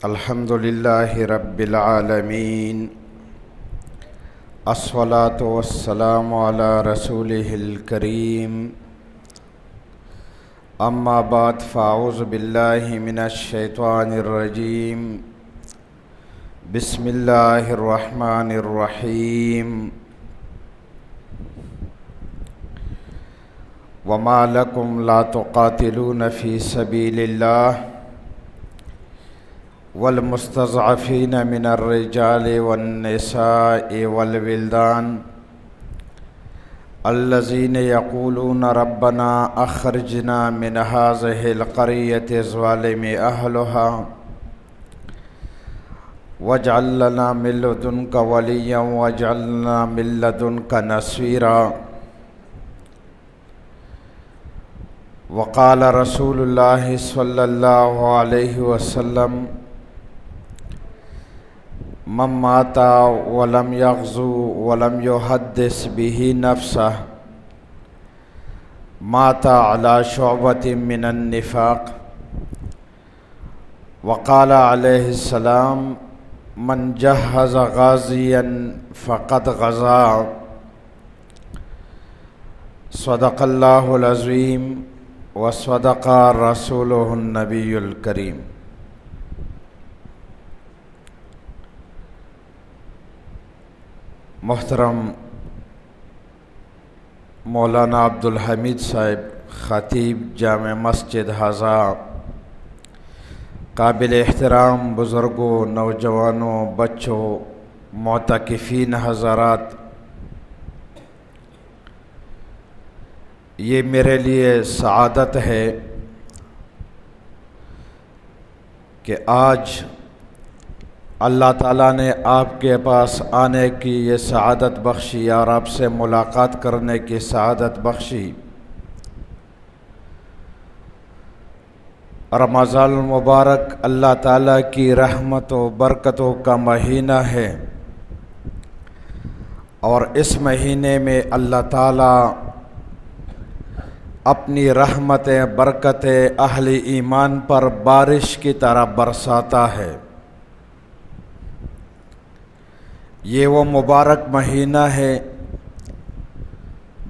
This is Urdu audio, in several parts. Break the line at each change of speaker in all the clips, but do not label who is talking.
الحمد لله رب العالمين الصلاة والسلام على رسوله الكريم أما بعد فأعوذ بالله من الشيطان الرجيم بسم الله الرحمن الرحيم وما لكم لا تقاتلون في سبيل الله والمستضعفين من الرجال والنساء والولدان الذين يقولون ربنا أخرجنا من هذه القرية الظالم أهلها واجعل لنا من لدنك وليا واجعل لنا من لدنك نصيرا وقال رسول الله صلى الله عليه وسلم من مات ولم يغزو ولم يحدث به نفسه مات على شعبة من النفاق وقال عليه السلام من جهز غازيا فقد غزا صدق الله العظيم وصدق رسوله النبي الكريم۔ محترم مولانا عبدالحمید صاحب خطیب جامع مسجد ہزا، قابل احترام بزرگوں، نوجوانوں، بچوں، معتکفین حضرات، یہ میرے لیے سعادت ہے کہ آج اللہ تعالیٰ نے آپ کے پاس آنے کی یہ سعادت بخشی اور آپ سے ملاقات کرنے کی سعادت بخشی۔ رمضان المبارک اللہ تعالیٰ کی رحمت و برکتوں کا مہینہ ہے، اور اس مہینے میں اللہ تعالیٰ اپنی رحمتیں برکتیں اہل ایمان پر بارش کی طرح برساتا ہے۔ یہ وہ مبارک مہینہ ہے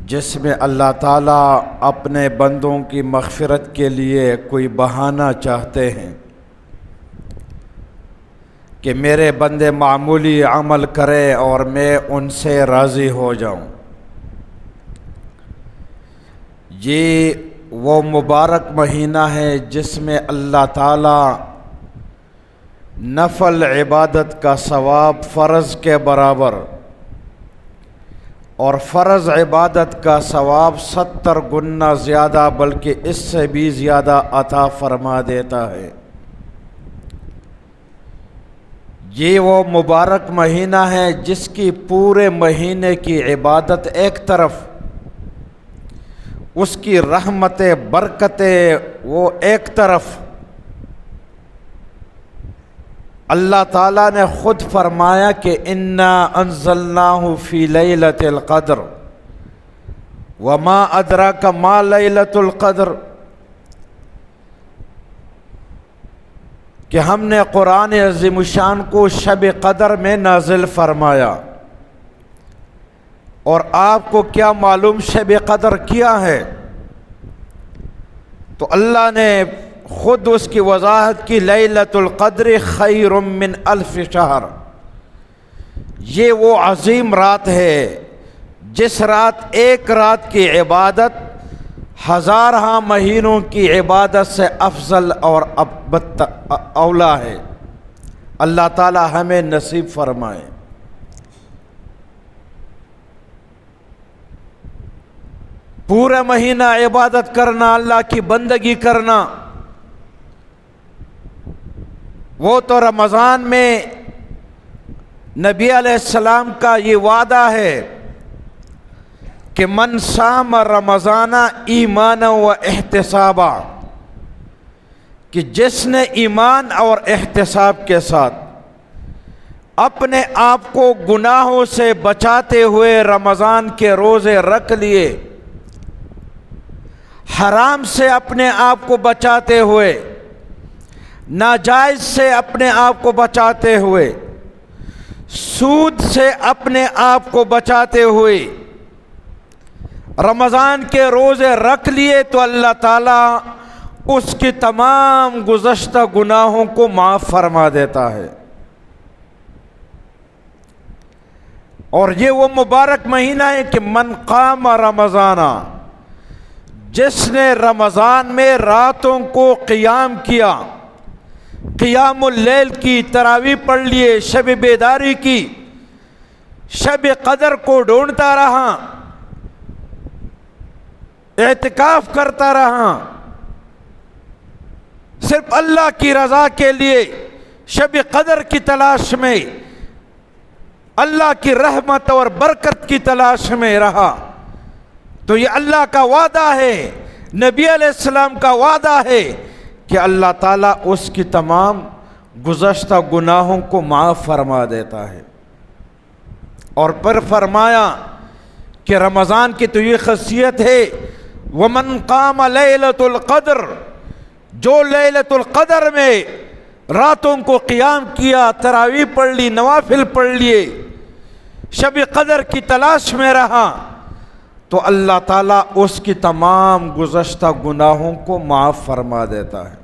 جس میں اللہ تعالیٰ اپنے بندوں کی مغفرت کے لیے کوئی بہانہ چاہتے ہیں کہ میرے بندے معمولی عمل کرے اور میں ان سے راضی ہو جاؤں۔ یہ وہ مبارک مہینہ ہے جس میں اللہ تعالیٰ نفل عبادت کا ثواب فرض کے برابر اور فرض عبادت کا ثواب 70 گنا زیادہ بلکہ اس سے بھی زیادہ عطا فرما دیتا ہے۔ یہ وہ مبارک مہینہ ہے جس کی پورے مہینے کی عبادت ایک طرف، اس کی رحمتیں برکتیں وہ ایک طرف۔ اللہ تعالیٰ نے خود فرمایا کہ انا انزلناہ فی لیلۃ القدر وما ادراک ما لیلۃ القدر، کہ ہم نے قرآن عظیم الشان کو شب قدر میں نازل فرمایا، اور آپ کو کیا معلوم شب قدر کیا ہے؟ تو اللہ نے خود اس کی وضاحت کی، لیلۃ القدر خیر من الف شہر، یہ وہ عظیم رات ہے جس رات ایک رات کی عبادت ہزارہ مہینوں کی عبادت سے افضل اور اولا ہے۔ اللہ تعالی ہمیں نصیب فرمائے۔ پورا مہینہ عبادت کرنا، اللہ کی بندگی کرنا، وہ تو رمضان میں نبی علیہ السلام کا یہ وعدہ ہے کہ من صام رمضان ایمانا و احتسابا، کہ جس نے ایمان اور احتساب کے ساتھ اپنے آپ کو گناہوں سے بچاتے ہوئے رمضان کے روزے رکھ لیے، حرام سے اپنے آپ کو بچاتے ہوئے ناجائز سے اپنے آپ کو بچاتے ہوئے، سود سے اپنے آپ کو بچاتے ہوئے رمضان کے روزے رکھ لیے تو اللہ تعالیٰ اس کی تمام گزشتہ گناہوں کو معاف فرما دیتا ہے۔ اور یہ وہ مبارک مہینہ ہے کہ من قام رمضان، جس نے رمضان میں راتوں کو قیام کیا، قیام اللیل کی، تراویح پڑھ لیے، شب بیداری کی، شب قدر کو ڈھونڈتا رہا، اعتکاف کرتا رہا، صرف اللہ کی رضا کے لیے شب قدر کی تلاش میں، اللہ کی رحمت اور برکت کی تلاش میں رہا، تو یہ اللہ کا وعدہ ہے، نبی علیہ السلام کا وعدہ ہے کہ اللہ تعالیٰ اس کی تمام گزشتہ گناہوں کو معاف فرما دیتا ہے۔ اور پھر فرمایا کہ رمضان کی تو یہ خاصیت ہے، وَمَنْ قَامَ لَيْلَةُ الْقَدْرِ، جو لیلۃ القدر میں راتوں کو قیام کیا، تراویح پڑھ لی، نوافل پڑھ لیے، شب قدر کی تلاش میں رہا، تو اللہ تعالیٰ اس کی تمام گزشتہ گناہوں کو معاف فرما دیتا ہے۔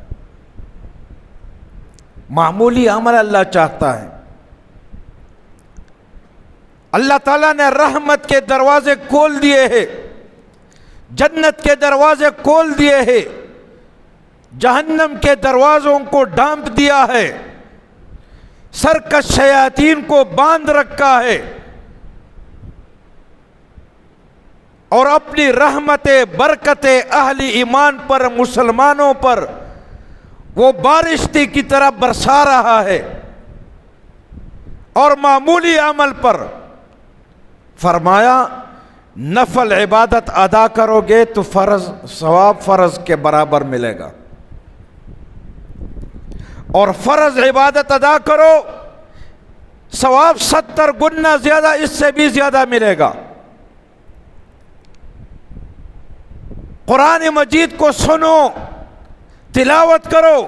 معمولی عمل اللہ چاہتا ہے۔ اللہ تعالیٰ نے رحمت کے دروازے کھول دیے ہیں، جنت کے دروازے کھول دیے ہیں، جہنم کے دروازوں کو ڈھانپ دیا ہے، سرکش شیاطین کو باندھ رکھا ہے، اور اپنی رحمت برکت اہل ایمان پر، مسلمانوں پر وہ بارشتی کی طرح برسا رہا ہے۔ اور معمولی عمل پر فرمایا نفل عبادت ادا کرو گے تو ثواب فرض کے برابر ملے گا، اور فرض عبادت ادا کرو ثواب 70 گنا زیادہ، اس سے بھی زیادہ ملے گا۔ قرآن مجید کو سنو، تلاوت کرو،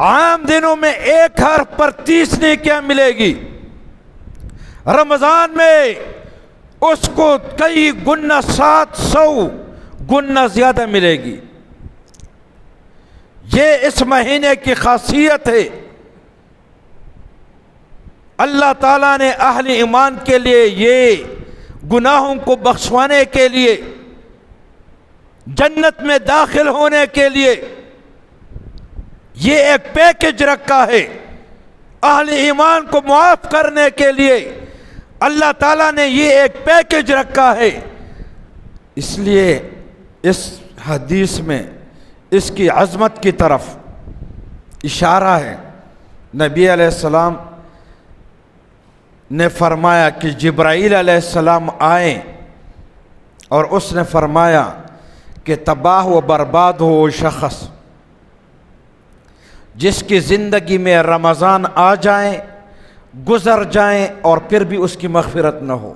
عام دنوں میں 1 حرف پر 30 نیکیاں ملے گی، رمضان میں اس کو کئی گنا 700 گنا زیادہ ملے گی۔ یہ اس مہینے کی خاصیت ہے۔ اللہ تعالیٰ نے اہل ایمان کے لیے یہ گناہوں کو بخشوانے کے لیے، جنت میں داخل ہونے کے لیے یہ ایک پیکج رکھا ہے۔ اہل ایمان کو معاف کرنے کے لیے اللہ تعالیٰ نے یہ ایک پیکج رکھا ہے۔ اس لیے اس حدیث میں اس کی عظمت کی طرف اشارہ ہے۔ نبی علیہ السلام نے فرمایا کہ جبرائیل علیہ السلام آئے اور اس نے فرمایا کہ تباہ و برباد ہو وہ شخص جس کی زندگی میں رمضان آ جائیں، گزر جائیں اور پھر بھی اس کی مغفرت نہ ہو۔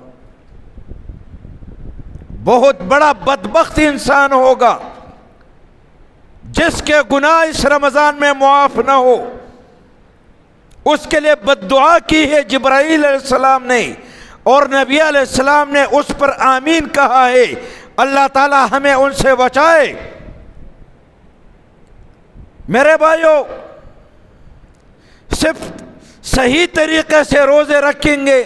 بہت بڑا بدبخت انسان ہوگا جس کے گناہ اس رمضان میں معاف نہ ہو۔ اس کے لیے بد دعا کی ہے جبرائیل علیہ السلام نے، اور نبی علیہ السلام نے اس پر آمین کہا ہے۔ اللہ تعالی ہمیں ان سے بچائے۔ میرے بھائیو، صرف صحیح طریقے سے روزے رکھیں گے،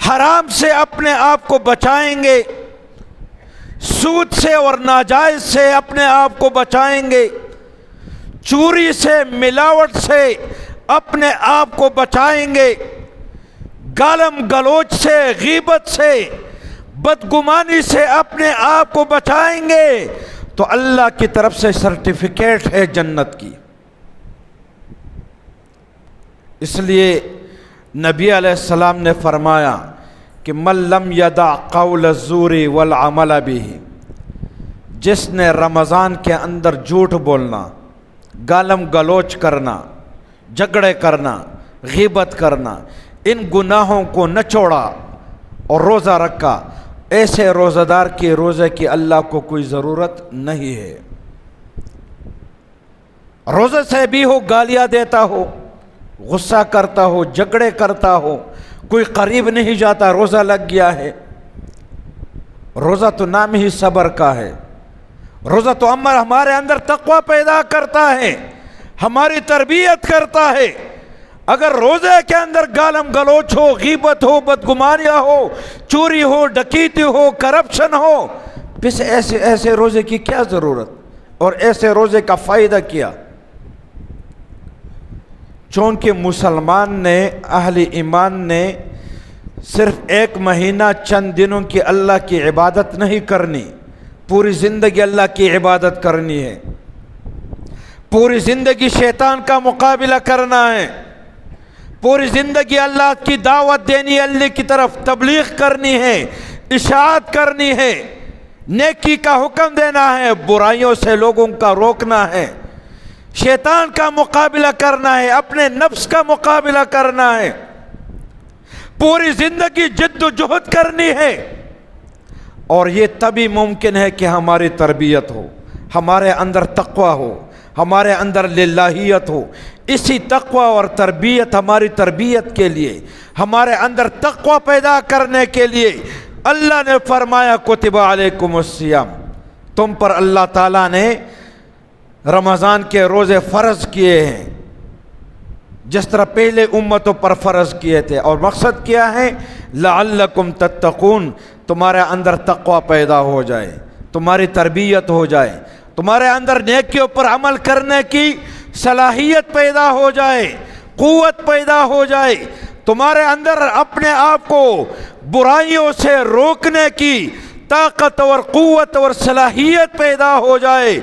حرام سے اپنے آپ کو بچائیں گے، سود سے اور ناجائز سے اپنے آپ کو بچائیں گے، چوری سے، ملاوٹ سے اپنے آپ کو بچائیں گے، گالم گلوچ سے، غیبت سے، بدگمانی سے اپنے آپ کو بچائیں گے، تو اللہ کی طرف سے سرٹیفکیٹ ہے جنت کی۔ اس لیے نبی علیہ السلام نے فرمایا کہ من لم یدع قول الزور والعمل به، جس نے رمضان کے اندر جھوٹ بولنا، گالم گلوچ کرنا، جھگڑے کرنا، غیبت کرنا، ان گناہوں کو نہ چھوڑا اور روزہ رکھا، ایسے روزہ دار کے روزے کی اللہ کو کوئی ضرورت نہیں ہے۔ روزے سے بھی ہو گالیاں دیتا ہو، غصہ کرتا ہو، جھگڑے کرتا ہو، کوئی قریب نہیں جاتا، روزہ لگ گیا ہے۔ روزہ تو نام ہی صبر کا ہے۔ روزہ تو ہمارے اندر تقوی پیدا کرتا ہے، ہماری تربیت کرتا ہے۔ اگر روزے کے اندر گالم گلوچ ہو، غیبت ہو، بدگمانیاں ہو، چوری ہو، ڈکیتی ہو، کرپشن ہو، پھر ایسے روزے کی کیا ضرورت، اور ایسے روزے کا فائدہ کیا؟ چونکہ مسلمان نے، اہل ایمان نے صرف ایک مہینہ چند دنوں کی اللہ کی عبادت نہیں کرنی، پوری زندگی اللہ کی عبادت کرنی ہے، پوری زندگی شیطان کا مقابلہ کرنا ہے، پوری زندگی اللہ کی دعوت دینی، اللہ کی طرف تبلیغ کرنی ہے، اشاعت کرنی ہے، نیکی کا حکم دینا ہے، برائیوں سے لوگوں کا روکنا ہے، شیطان کا مقابلہ کرنا ہے، اپنے نفس کا مقابلہ کرنا ہے، پوری زندگی جد و جہد کرنی ہے۔ اور یہ تبھی ممکن ہے کہ ہماری تربیت ہو، ہمارے اندر تقوی ہو، ہمارے اندر للہیت ہو۔ اسی تقوی اور تربیت، ہماری تربیت کے لیے، ہمارے اندر تقوی پیدا کرنے کے لیے اللہ نے فرمایا کتب علیکم الصیام، تم پر اللہ تعالیٰ نے رمضان کے روزے فرض کیے ہیں، جس طرح پہلے امتوں پر فرض کیے تھے۔ اور مقصد کیا ہے؟ لعلکم تتقون، تمہارے اندر تقوی پیدا ہو جائے، تمہاری تربیت ہو جائے، تمہارے اندر نیکیوں پر عمل کرنے کی صلاحیت پیدا ہو جائے، قوت پیدا ہو جائے، تمہارے اندر اپنے آپ کو برائیوں سے روکنے کی طاقت اور قوت اور صلاحیت پیدا ہو جائے۔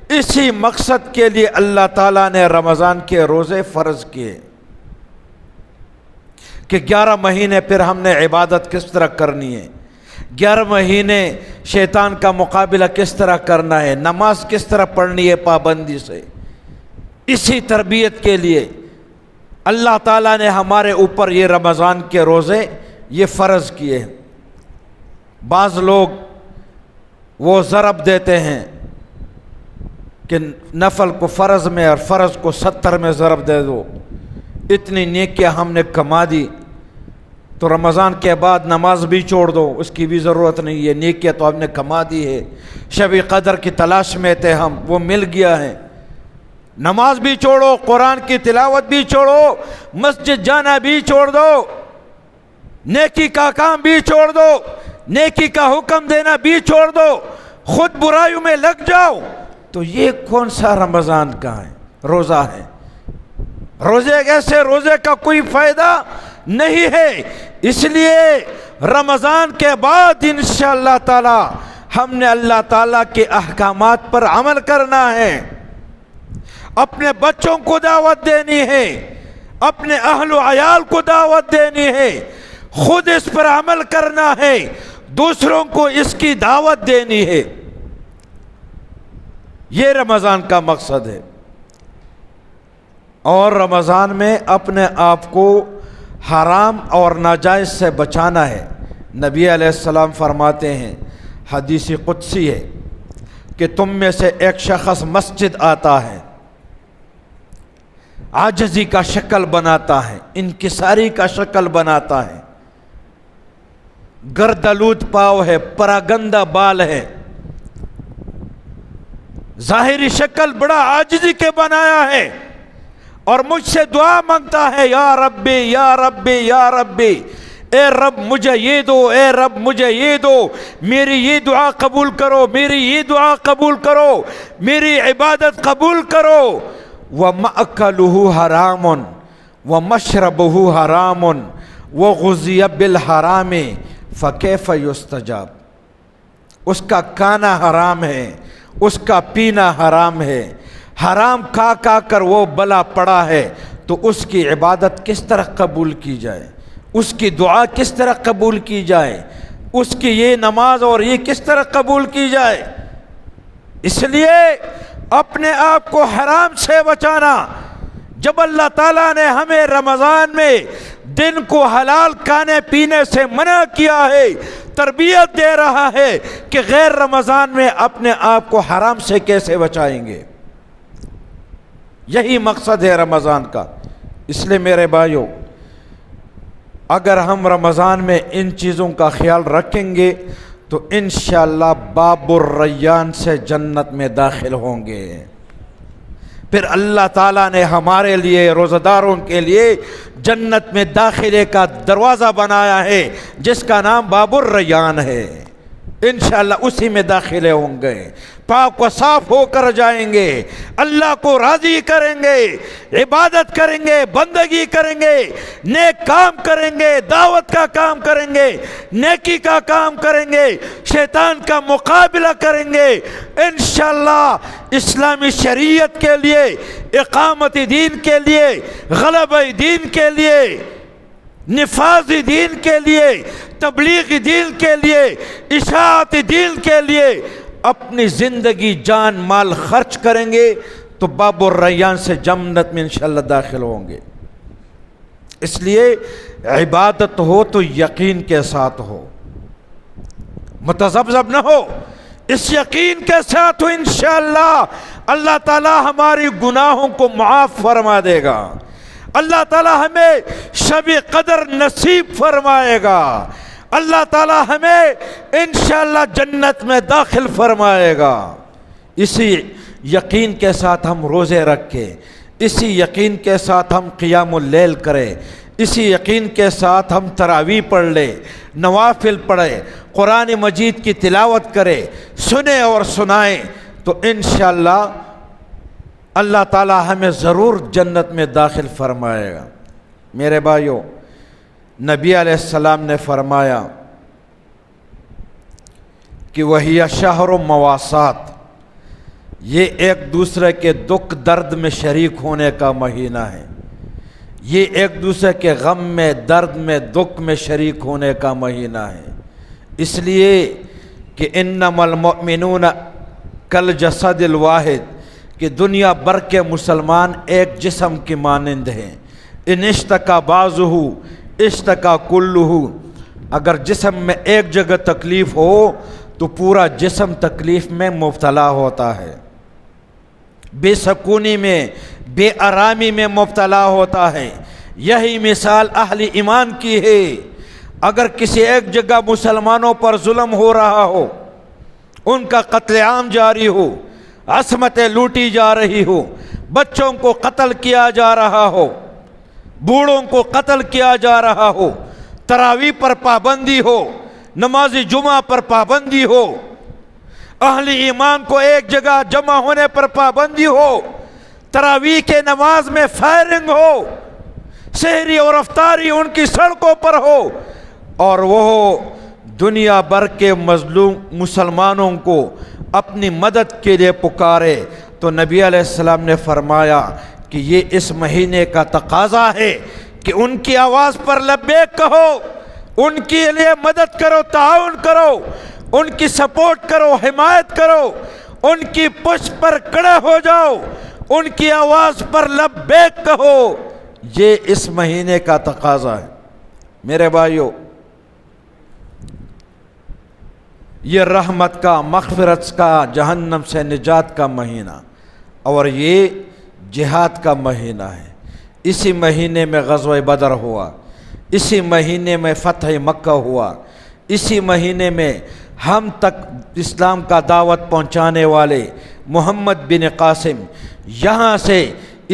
اسی مقصد کے لیے اللہ تعالیٰ نے رمضان کے روزے فرض کیے کہ 11 مہینے پھر ہم نے عبادت کس طرح کرنی ہے، 11 مہینے شیطان کا مقابلہ کس طرح کرنا ہے، نماز کس طرح پڑھنی ہے پابندی سے۔ اسی تربیت کے لیے اللہ تعالیٰ نے ہمارے اوپر یہ رمضان کے روزے یہ فرض کیے ہیں۔ بعض لوگ وہ ضرب دیتے ہیں کہ نفل کو فرض میں اور فرض کو 70 میں ضرب دے دو، اتنی نیکیاں ہم نے کما دی تو رمضان کے بعد نماز بھی چھوڑ دو، اس کی بھی ضرورت نہیں ہے، نیکیاں تو ہم نے کما دی ہے، شب قدر کی تلاش میں تھے ہم، وہ مل گیا ہے، نماز بھی چھوڑو، قرآن کی تلاوت بھی چھوڑو، مسجد جانا بھی چھوڑ دو، نیکی کا کام بھی چھوڑ دو، نیکی کا حکم دینا بھی چھوڑ دو، خود برائیوں میں لگ جاؤ، تو یہ کون سا رمضان کا ہے روزہ ہے؟ روزے ایسے روزے کا کوئی فائدہ نہیں ہے۔ اس لیے رمضان کے بعد انشاءاللہ تعالی ہم نے اللہ تعالیٰ کے احکامات پر عمل کرنا ہے، اپنے بچوں کو دعوت دینی ہے، اپنے اہل و عیال کو دعوت دینی ہے، خود اس پر عمل کرنا ہے، دوسروں کو اس کی دعوت دینی ہے۔ یہ رمضان کا مقصد ہے۔ اور رمضان میں اپنے آپ کو حرام اور ناجائز سے بچانا ہے۔ نبی علیہ السلام فرماتے ہیں، حدیث قدسی ہے، کہ تم میں سے ایک شخص مسجد آتا ہے، عاجزی کا شکل بناتا ہے، انکساری کا شکل بناتا ہے، گردالود پاؤ ہے، پراگندہ بال ہے، ظاہری شکل بڑا عاجزی کے بنایا ہے، اور مجھ سے دعا مانگتا ہے، یا ربی یا ربی یا ربی، اے رب مجھے یہ دو، اے رب مجھے یہ دو، میری یہ دعا قبول کرو، میری یہ دعا قبول کرو، میری عبادت قبول کرو۔ وَمَأْكَلُهُ حَرَامٌ وَمَشْرَبُهُ حَرَامٌ وَغُذِيَ بِالْحَرَامِ فَكَيْفَ يُسْتَجَابُ، اس کا کھانا حرام ہے، اس کا پینا حرام ہے، حرام کھا کھا کر وہ بلا پڑا ہے، تو اس کی عبادت کس طرح قبول کی جائے، اس کی دعا کس طرح قبول کی جائے، اس کی یہ نماز اور یہ کس طرح قبول کی جائے؟ اس لیے اپنے آپ کو حرام سے بچانا۔ جب اللہ تعالیٰ نے ہمیں رمضان میں دن کو حلال کھانے پینے سے منع کیا ہے، تربیت دے رہا ہے کہ غیر رمضان میں اپنے آپ کو حرام سے کیسے بچائیں گے۔ یہی مقصد ہے رمضان کا۔ اس لیے میرے بھائیوں، اگر ہم رمضان میں ان چیزوں کا خیال رکھیں گے تو انشاءاللہ باب الریان سے جنت میں داخل ہوں گے۔ پھر اللہ تعالیٰ نے ہمارے لیے، روزہ داروں کے لیے، جنت میں داخلے کا دروازہ بنایا ہے جس کا نام باب الریان ہے۔ انشاءاللہ اسی میں داخلے ہوں گے، پاک و صاف ہو کر جائیں گے، اللہ کو راضی کریں گے، عبادت کریں گے، بندگی کریں گے، نیک کام کریں گے، دعوت کا کام کریں گے، نیکی کا کام کریں گے، شیطان کا مقابلہ کریں گے۔ انشاءاللہ اسلامی شریعت کے لیے، اقامت دین کے لیے، غلبہ دین کے لیے، نفاذ دین کے لیے، تبلیغ دین کے لیے، اشاعت دین کے لیے اپنی زندگی جان مال خرچ کریں گے تو باب الریان سے جنت میں انشاءاللہ داخل ہوں گے۔ اس لیے عبادت ہو تو یقین کے ساتھ ہو، متذبذب نہ ہو، اس یقین کے ساتھ ہو انشاءاللہ اللہ تعالی ہماری گناہوں کو معاف فرما دے گا، اللہ تعالی ہمیں شب قدر نصیب فرمائے گا، اللہ تعالی ہمیں انشاءاللہ جنت میں داخل فرمائے گا۔ اسی یقین کے ساتھ ہم روزے رکھیں، اسی یقین کے ساتھ ہم قیام اللیل کریں، اسی یقین کے ساتھ ہم تراویح پڑھ لیں، نوافل پڑھیں، قرآن مجید کی تلاوت کریں، سنیں اور سنائیں تو انشاءاللہ اللہ تعالی ہمیں ضرور جنت میں داخل فرمائے گا۔ میرے بھائیوں، نبی علیہ السلام نے فرمایا کہ وہی شہر مواسات، یہ ایک دوسرے کے دکھ درد میں شریک ہونے کا مہینہ ہے، یہ ایک دوسرے کے غم میں، درد میں، دکھ میں شریک ہونے کا مہینہ ہے۔ اس لیے کہ انما المؤمنون کالجسد الواحد، کہ دنیا بھر کے مسلمان ایک جسم کی مانند ہیں۔ ان اشتکا بعضہ اشتکا کلہ، اگر جسم میں ایک جگہ تکلیف ہو تو پورا جسم تکلیف میں مبتلا ہوتا ہے، بے سکونی میں، بے آرامی میں مبتلا ہوتا ہے۔ یہی مثال اہل ایمان کی ہے۔ اگر کسی ایک جگہ مسلمانوں پر ظلم ہو رہا ہو، ان کا قتل عام جاری ہو، عصمتیں لوٹی جا رہی ہو، بچوں کو قتل کیا جا رہا ہو، بوڑھوں کو قتل کیا جا رہا ہو، تراویح پر پابندی ہو، نماز جمعہ پر پابندی ہو، اہل ایمان کو ایک جگہ جمع ہونے پر پابندی ہو، تراویح کے نماز میں فائرنگ ہو، سحری اور افطاری ان کی سڑکوں پر ہو، اور وہ دنیا بھر کے مظلوم مسلمانوں کو اپنی مدد کے لیے پکارے، تو نبی علیہ السلام نے فرمایا کہ یہ اس مہینے کا تقاضا ہے کہ ان کی آواز پر لبیک کہو، ان کے لیے مدد کرو، تعاون کرو، ان کی سپورٹ کرو، حمایت کرو، ان کی پشت پر کھڑے ہو جاؤ، ان کی آواز پر لبیک کہو۔ یہ اس مہینے کا تقاضا ہے۔ میرے بھائیو، یہ رحمت کا، مغفرت کا، جہنم سے نجات کا مہینہ، اور یہ جہاد کا مہینہ ہے۔ اسی مہینے میں غزوہ بدر ہوا، اسی مہینے میں فتح مکہ ہوا، اسی مہینے میں ہم تک اسلام کا دعوت پہنچانے والے محمد بن قاسم یہاں سے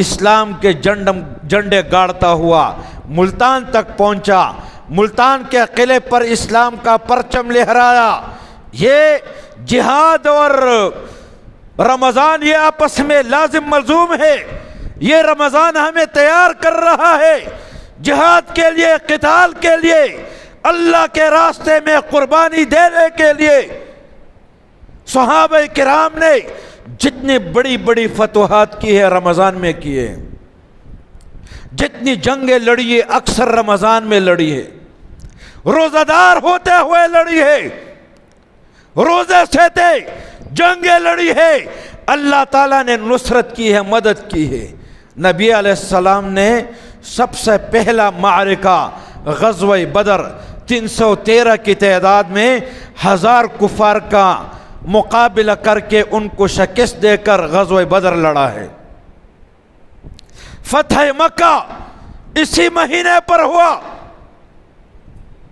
اسلام کے جھنڈے گاڑتا ہوا ملتان تک پہنچا، ملتان کے قلعے پر اسلام کا پرچم لہرایا۔ یہ جہاد اور رمضان یہ آپس میں لازم ملزوم ہے۔ یہ رمضان ہمیں تیار کر رہا ہے جہاد کے لیے، قتال کے لیے، اللہ کے راستے میں قربانی دینے کے لیے۔ صحابہ کرام نے جتنی بڑی بڑی فتوحات کی ہے رمضان میں کی ہے، جتنی جنگیں لڑی ہے اکثر رمضان میں لڑی ہے، روزہ دار ہوتے ہوئے لڑی ہے، روزے سے تھے، جنگیں لڑی ہے، اللہ تعالیٰ نے نصرت کی ہے، مدد کی ہے۔ نبی علیہ السلام نے سب سے پہلا معرکہ غزوہ بدر 313 کی تعداد میں 1000 کفار کا مقابلہ کر کے ان کو شکست دے کر غزوہ بدر لڑا ہے۔ فتح مکہ اسی مہینے پر ہوا.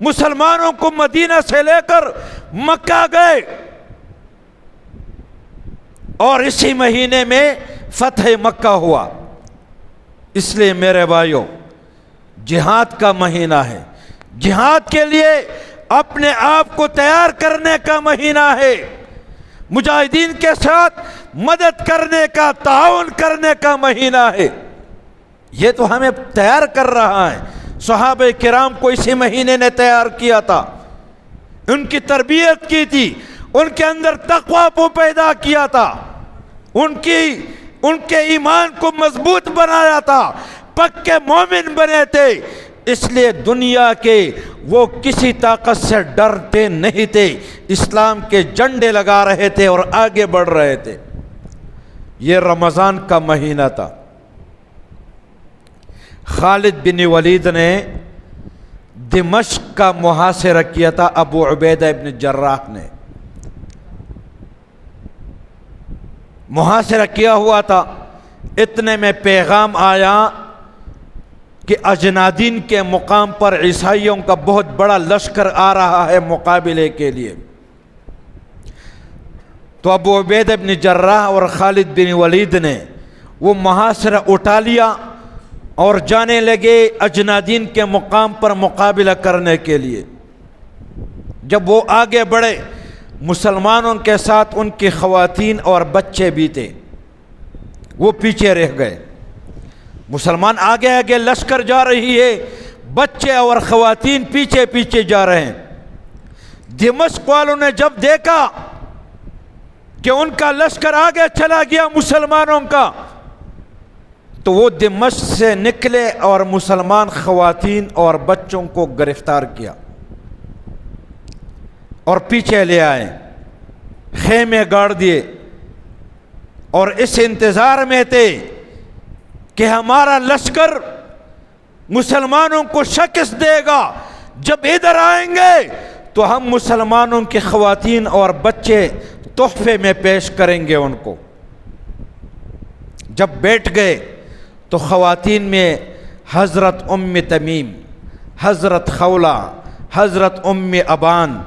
مسلمانوں کو مدینہ سے لے کر مکہ گئے اور اسی مہینے میں فتح مکہ ہوا. اس لیے میرے بھائیوں، جہاد کا مہینہ ہے، جہاد کے لیے اپنے آپ کو تیار کرنے کا مہینہ ہے، مجاہدین کے ساتھ مدد کرنے کا، تعاون کرنے کا مہینہ ہے. یہ تو ہمیں تیار کر رہا ہے. صحابہ کرام کو اسی مہینے نے تیار کیا تھا، ان کی تربیت کی تھی، ان کے اندر تقویٰ کو پیدا کیا تھا، ان کے ایمان کو مضبوط بنایا تھا، پکے مومن بنے تھے. اس لیے دنیا کے وہ کسی طاقت سے ڈرتے نہیں تھے، اسلام کے جھنڈے لگا رہے تھے اور آگے بڑھ رہے تھے. یہ رمضان کا مہینہ تھا. خالد بن ولید نے دمشق کا محاصرہ کیا تھا ابو عبیدہ ابن جراح نے. محاصرہ کیا ہوا تھا. اتنے میں پیغام آیا کہ اجنادین کے مقام پر عیسائیوں کا بہت بڑا لشکر آ رہا ہے مقابلے کے لیے. تو ابو عبیدہ ابن جراح اور خالد بن ولید نے وہ محاصرہ اٹھا لیا اور جانے لگے اجنادین کے مقام پر مقابلہ کرنے کے لیے. جب وہ آگے بڑھے، مسلمانوں کے ساتھ ان کی خواتین اور بچے بھی تھے، وہ پیچھے رہ گئے. مسلمان آگے آگے، لشکر جا رہی ہے، بچے اور خواتین پیچھے پیچھے جا رہے ہیں. دمشق والوں نے جب دیکھا کہ ان کا لشکر آگے چلا گیا مسلمانوں کا، تو وہ دمشق سے نکلے اور مسلمان خواتین اور بچوں کو گرفتار کیا اور پیچھے لے آئے، خیمے گاڑ دیے اور اس انتظار میں تھے کہ ہمارا لشکر مسلمانوں کو شکست دے گا، جب ادھر آئیں گے تو ہم مسلمانوں کی خواتین اور بچے تحفے میں پیش کریں گے ان کو. جب بیٹھ گئے تو خواتین میں حضرت ام تمیم، حضرت خولہ، حضرت ام ابان،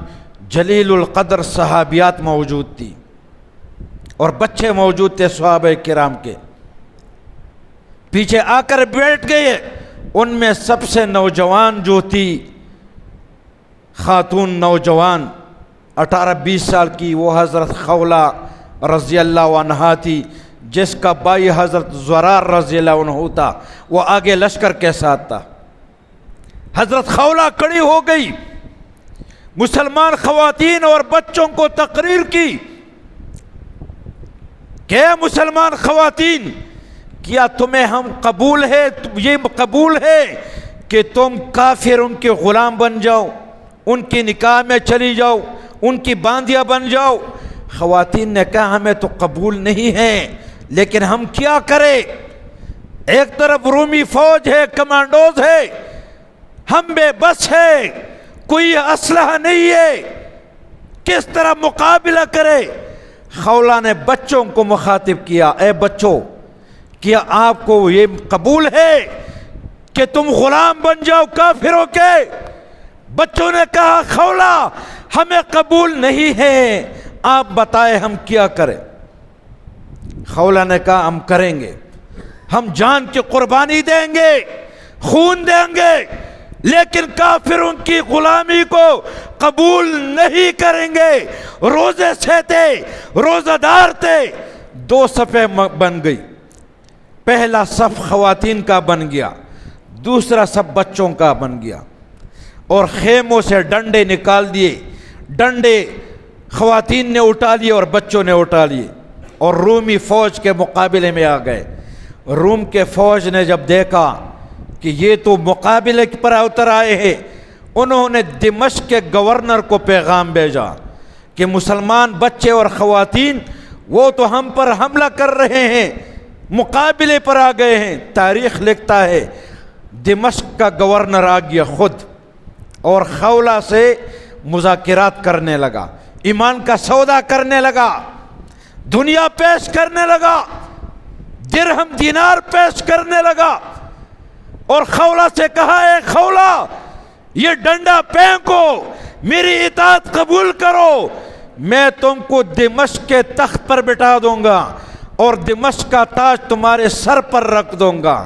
جلیل القدر صحابیات موجود تھی اور بچے موجود تھے صحابہ کرام کے. پیچھے آ کر بیٹھ گئے. ان میں سب سے نوجوان جو تھی، خاتون نوجوان 18-20 سال کی، وہ حضرت خولہ رضی اللہ عنہا تھی، جس کا بھائی حضرت زرار رضی اللہ عنہ تھا، وہ آگے لشکر کے ساتھ تھا. حضرت خولہ کھڑی ہو گئی، مسلمان خواتین اور بچوں کو تقریر کی کہ مسلمان خواتین، کیا تمہیں ہم قبول ہے، یہ قبول ہے کہ تم کافروں کے غلام بن جاؤ، ان کی نکاح میں چلی جاؤ، ان کی باندیاں بن جاؤ؟ خواتین نے کہا ہمیں تو قبول نہیں ہے، لیکن ہم کیا کریں؟ ایک طرف رومی فوج ہے، کمانڈوز ہے، ہم بے بس ہے، کوئی اسلحہ نہیں ہے، کس طرح مقابلہ کرے؟ خولہ نے بچوں کو مخاطب کیا، اے بچوں، کیا آپ کو یہ قبول ہے کہ تم غلام بن جاؤ کافروں کے؟ بچوں نے کہا خولہ ہمیں قبول نہیں ہے، آپ بتائیں ہم کیا کریں؟ خولہ نے کہا ہم کریں گے، ہم جان کی قربانی دیں گے، خون دیں گے، لیکن کافروں کی غلامی کو قبول نہیں کریں گے. روزے سے تھے، روزہ دار تھے. 2 صفیں بن گئی. پہلا صف خواتین کا بن گیا، دوسرا صف بچوں کا بن گیا، اور خیموں سے ڈنڈے نکال دیے. ڈنڈے خواتین نے اٹھا لیے اور بچوں نے اٹھا لیے اور رومی فوج کے مقابلے میں آ گئے. روم کے فوج نے جب دیکھا کہ یہ تو مقابلے پر اتر آئے ہیں، انہوں نے دمشق کے گورنر کو پیغام بھیجا کہ مسلمان بچے اور خواتین وہ تو ہم پر حملہ کر رہے ہیں، مقابلے پر آ گئے ہیں. تاریخ لکھتا ہے دمشق کا گورنر آ گیا خود اور خولہ سے مذاکرات کرنے لگا، ایمان کا سودا کرنے لگا، دنیا پیش کرنے لگا. درہم دینار پیش کرنے لگا اور خولہ سے کہا، اے خولہ یہ ڈنڈا پھینکو، میری اطاعت قبول کرو، میں تم کو دمشق کے تخت پر بٹھا دوں گا اور دمشق کا تاج تمہارے سر پر رکھ دوں گا۔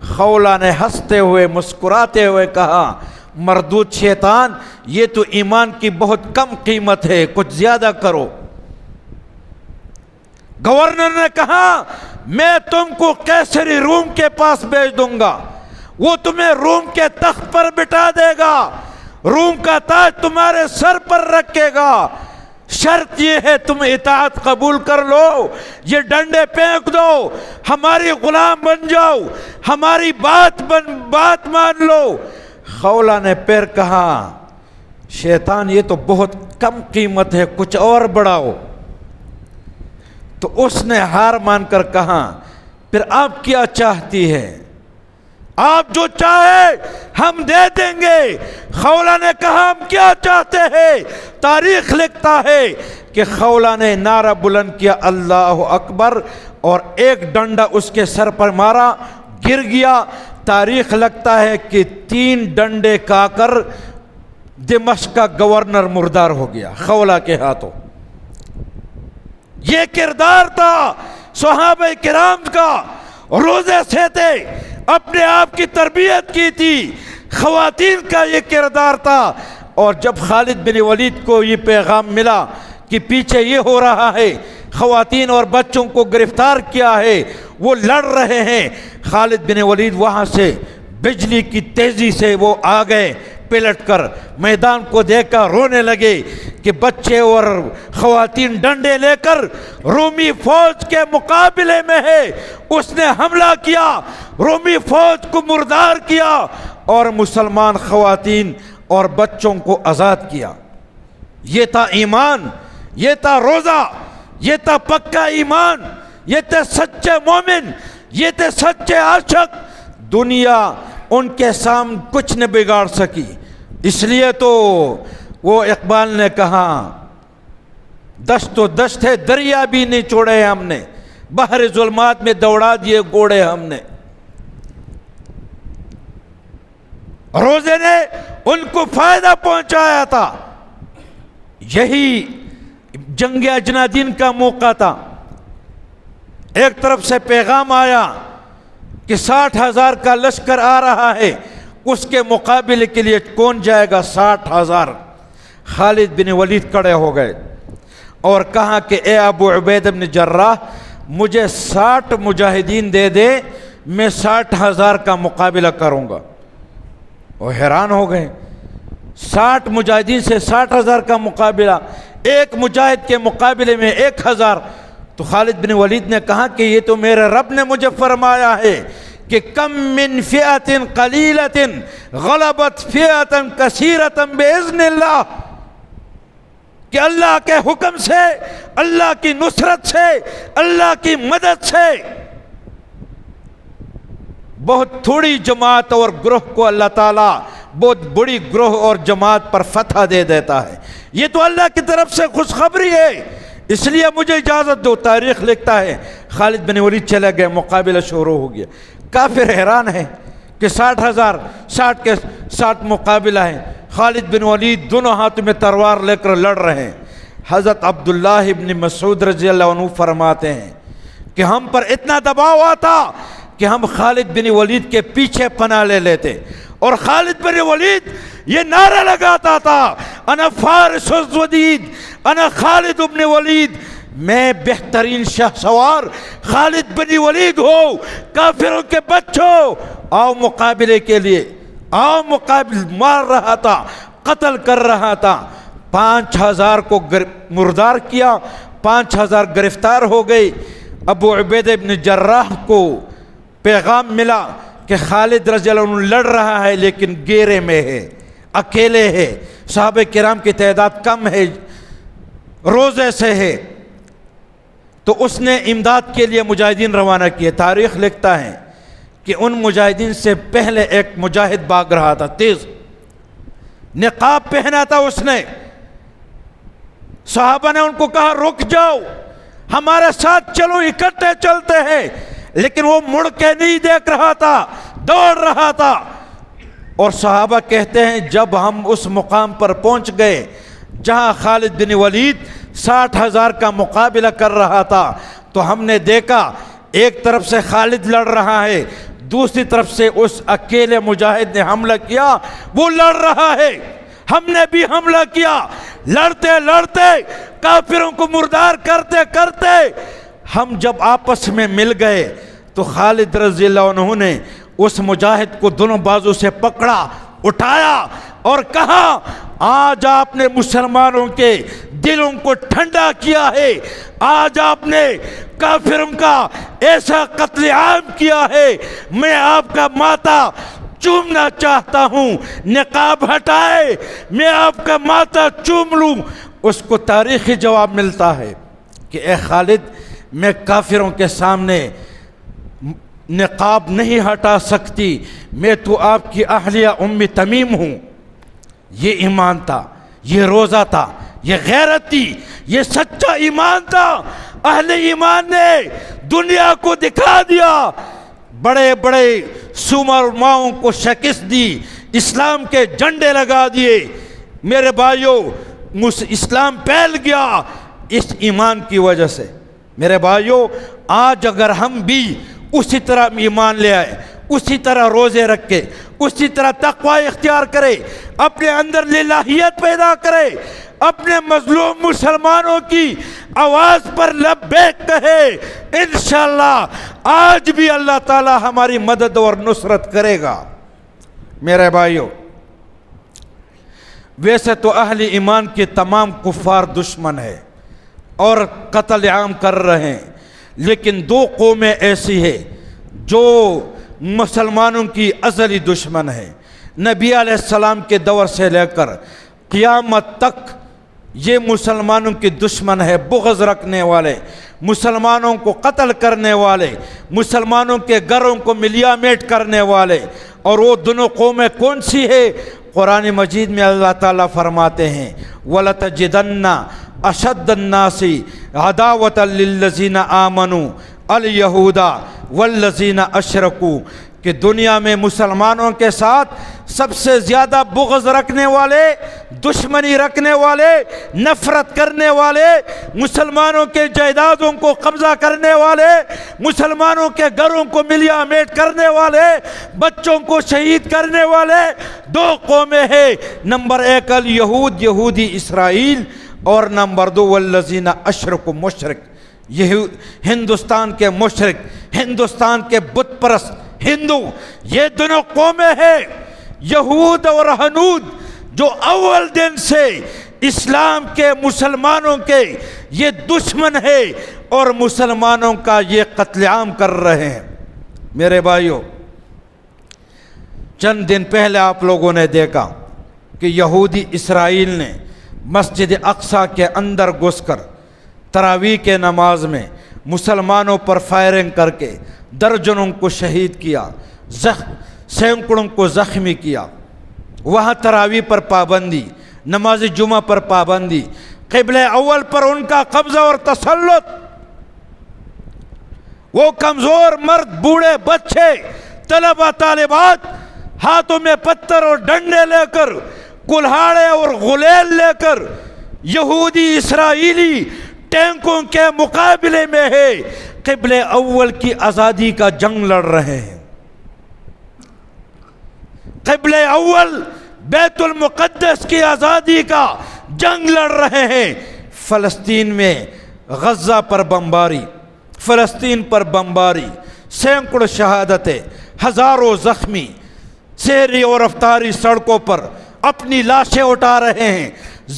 خولہ نے ہنستے ہوئے مسکراتے ہوئے کہا، مردود شیطان، یہ تو ایمان کی بہت کم قیمت ہے، کچھ زیادہ کرو۔ گورنر نے کہا، میں تم کو قیصری روم کے پاس بھیج دوں گا، وہ تمہیں روم کے تخت پر بٹھا دے گا، روم کا تاج تمہارے سر پر رکھے گا، شرط یہ ہے تم اطاعت قبول کر لو، یہ ڈنڈے پھینک دو، ہماری غلام بن جاؤ، ہماری بات مان لو۔ خولہ نے پھر کہا، شیطان یہ تو بہت کم قیمت ہے، کچھ اور بڑھاؤ۔ تو اس نے ہار مان کر کہا، پھر آپ کیا چاہتی ہے؟ آپ جو چاہے ہم دے دیں گے۔ خولہ نے کہا، ہم کیا چاہتے ہیں؟ تاریخ لکھتا ہے کہ خولہ نے نعرہ بلند کیا، اللہ اکبر، اور ایک ڈنڈا اس کے سر پر مارا، گر گیا۔ تاریخ لگتا ہے کہ 3 ڈنڈے کھا کر دمشق کا گورنر مردار ہو گیا خولہ کے ہاتھوں۔ یہ کردار تھا صحابہ کرام کا، روزے سے تھے، اپنے آپ کی تربیت کی تھی، خواتین کا یہ کردار تھا۔ اور جب خالد بن ولید کو یہ پیغام ملا کہ پیچھے یہ ہو رہا ہے، خواتین اور بچوں کو گرفتار کیا ہے، وہ لڑ رہے ہیں، خالد بن ولید وہاں سے بجلی کی تیزی سے وہ آ گئے، پلٹ کر میدان کو دیکھ کر رونے لگے کہ بچے اور خواتین ڈنڈے لے کر رومی فوج کے مقابلے میں ہے۔ اس نے حملہ کیا، رومی فوج کو مردار کیا اور مسلمان خواتین اور بچوں کو آزاد کیا۔ یہ تھا ایمان، یہ تھا روزہ، یہ تھا پکا ایمان، یہ تھے سچے مومن، یہ تھے سچے عاشق۔ دنیا ان کے سامنے کچھ نہ بگاڑ سکی۔ اس لیے تو وہ اقبال نے کہا، دشت و دشت ہے دریا بھی نہیں چھوڑے ہم نے، بحر ظلمات میں دوڑا دیے گھوڑے ہم نے۔ روزے نے ان کو فائدہ پہنچایا تھا۔ یہی جنگ اجنادین کا موقع تھا۔ ایک طرف سے پیغام آیا کہ 60,000 کا لشکر آ رہا ہے، اس کے مقابلے کے لیے کون جائے گا؟ 60,000۔ خالد بن ولید کھڑے ہو گئے اور کہا کہ اے ابو عبیدہ بن جراح، مجھے 60 مجاہدین دے دے، میں 60,000 کا مقابلہ کروں گا۔ وہ حیران ہو گئے، 60 مجاہدین سے 60,000 کا مقابلہ، ایک مجاہد کے مقابلے میں 1,000۔ تو خالد بن ولید نے کہا کہ یہ تو میرے رب نے مجھے فرمایا ہے کہ کم من فئۃ قلیلۃ غلبت فئۃ کثیرۃ باذن اللہ، کہ اللہ کے حکم سے، اللہ کی نصرت سے، اللہ کی مدد سے بہت تھوڑی جماعت اور گروہ کو اللہ تعالیٰ بہت بڑی گروہ اور جماعت پر فتح دے دیتا ہے۔ یہ تو اللہ کی طرف سے خوشخبری ہے، اس لیے مجھے اجازت دو۔ تاریخ لکھتا ہے خالد بن ولید چلے گئے، مقابلہ شروع ہو گیا۔ کافر حیران ہے کہ 60,000، 60 کے 60 مقابلہ ہے۔ خالد بن ولید دونوں ہاتھوں میں تلوار لے کر لڑ رہے ہیں۔ حضرت عبداللہ ابن مسعود رضی اللہ عنہ فرماتے ہیں کہ ہم پر اتنا دباؤ آتا کہ ہم خالد بن ولید کے پیچھے پناہ لے لیتے، اور خالد بن ولید یہ نعرہ لگاتا تھا، انا فارس الودید، انا خالد بن ولید، میں بہترین شاہ سوار خالد بن ولید ہو، کافروں کے بچوں آؤ مقابلے کے لیے، آؤ مقابل۔ مار رہا تھا، قتل کر رہا تھا۔ 5,000 کو مردار کیا، 5,000 گرفتار ہو گئے۔ ابو عبیدہ بن جراح کو پیغام ملا کہ خالد رضی اللہ عنہ لڑ رہا ہے لیکن گھیرے میں ہے، اکیلے ہے، صحابہ کرام کی تعداد کم ہے، روزے سے ہے۔ تو اس نے امداد کے لیے مجاہدین روانہ کیے۔ تاریخ لکھتا ہے کہ ان مجاہدین سے پہلے ایک مجاہد بھاگ رہا تھا، تیز، نقاب پہنا تھا اس نے۔ صحابہ نے ان کو کہا رک جاؤ، ہمارے ساتھ چلو، اکٹھے چلتے ہیں۔ لیکن وہ مڑ کے نہیں دیکھ رہا تھا، دوڑ رہا تھا۔ اور صحابہ کہتے ہیں جب ہم اس مقام پر پہنچ گئے جہاں خالد بن ولید 60,000 کا مقابلہ کر رہا تھا، تو ہم نے دیکھا ایک طرف سے خالد لڑ رہا ہے، دوسری طرف سے اس اکیلے مجاہد نے حملہ کیا، وہ لڑ رہا ہے، ہم نے بھی حملہ کیا۔ لڑتے لڑتے کافروں کو مردار کرتے کرتے ہم جب آپس میں مل گئے تو خالد رضی اللہ عنہ نے اس مجاہد کو دونوں بازو سے پکڑا، اٹھایا اور کہا آج آپ نے مسلمانوں کے دلوں کو ٹھنڈا کیا ہے، آج آپ نے کافروں کا ایسا قتل عام کیا ہے، میں آپ کا ماتھا چومنا چاہتا ہوں، نقاب ہٹائے میں آپ کا ماتھا چوم لوں۔ اس کو تاریخی جواب ملتا ہے کہ اے خالد، میں کافروں کے سامنے نقاب نہیں ہٹا سکتی، میں تو آپ کی اہلیہ ام تمیم ہوں۔ یہ ایمان تھا، یہ روزہ تھا، یہ غیرت تھی، یہ سچا ایمان تھا۔ اہل ایمان نے دنیا کو دکھا دیا، بڑے بڑے سومرماؤں کو شکست دی، اسلام کے جھنڈے لگا دیے۔ میرے بھائیوں، اسلام پھیل گیا اس ایمان کی وجہ سے۔ میرے بھائیوں، آج اگر ہم بھی اسی طرح ایمان لے آئے، اسی طرح روزے رکھے، اسی طرح تقوی اختیار کرے، اپنے اندر للہیت پیدا کرے، اپنے مظلوم مسلمانوں کی آواز پر لبیک کہے، انشاءاللہ آج بھی اللہ تعالی ہماری مدد اور نصرت کرے گا۔ میرے بھائیوں، ویسے تو اہل ایمان کے تمام کفار دشمن ہیں اور قتل عام کر رہے ہیں، لیکن دو قومیں ایسی ہیں جو مسلمانوں کی ازلی دشمن ہے۔ نبی علیہ السلام کے دور سے لے کر قیامت تک یہ مسلمانوں کی دشمن ہے، بغض رکھنے والے، مسلمانوں کو قتل کرنے والے، مسلمانوں کے گھروں کو ملیا میٹ کرنے والے۔ اور وہ دونوں قومیں کون سی ہے؟ قرآن مجید میں اللہ تعالیٰ فرماتے ہیں وَلَتَجِدَنَّ أَشَدَّ النَّاسِ عَدَاوَةً لِلَّذِينَ آمَنُوا الْيَهُودَ وَالَّذِينَ أَشْرَكُوا، کہ دنیا میں مسلمانوں کے ساتھ سب سے زیادہ بغض رکھنے والے، دشمنی رکھنے والے، نفرت کرنے والے، مسلمانوں کے جائیدادوں کو قبضہ کرنے والے، مسلمانوں کے گھروں کو ملیا میٹ کرنے والے، بچوں کو شہید کرنے والے دو قومیں ہیں۔ نمبر ایک الیہود، یہودی اسرائیل، اور نمبر دو والذین اشرکوا، مشرک، یہ ہندوستان کے مشرک، ہندوستان کے بت پرست ہندو، یہ دونوں قومیں ہیں، یہود اور ہنود، جو اول دن سے اسلام کے، مسلمانوں کے یہ دشمن ہے اور مسلمانوں کا یہ قتل عام کر رہے ہیں۔ میرے بھائیوں، چند دن پہلے آپ لوگوں نے دیکھا کہ یہودی اسرائیل نے مسجد اقصیٰ کے اندر گھس کر تراویح کے نماز میں مسلمانوں پر فائرنگ کر کے درجنوں کو شہید کیا، سینکڑوں کو زخمی کیا۔ وہاں تراویح پر پابندی، نماز جمعہ پر پابندی، قبلہ اول پر ان کا قبضہ اور تسلط۔ وہ کمزور مرد، بوڑھے، بچے، طلبہ، طالبات ہاتھوں میں پتھر اور ڈنڈے لے کر، کلہاڑے اور غلیل لے کر یہودی اسرائیلی ٹینکوں کے مقابلے میں ہے، قبلہ اول کی آزادی کا جنگ لڑ رہے ہیں، قبلہ اول بیت المقدس کی آزادی کا جنگ لڑ رہے ہیں۔ فلسطین میں غزہ پر بمباری، فلسطین پر بمباری، سینکڑوں شہادتیں، ہزاروں زخمی، سحری اور افطاری سڑکوں پر اپنی لاشیں اٹھا رہے ہیں،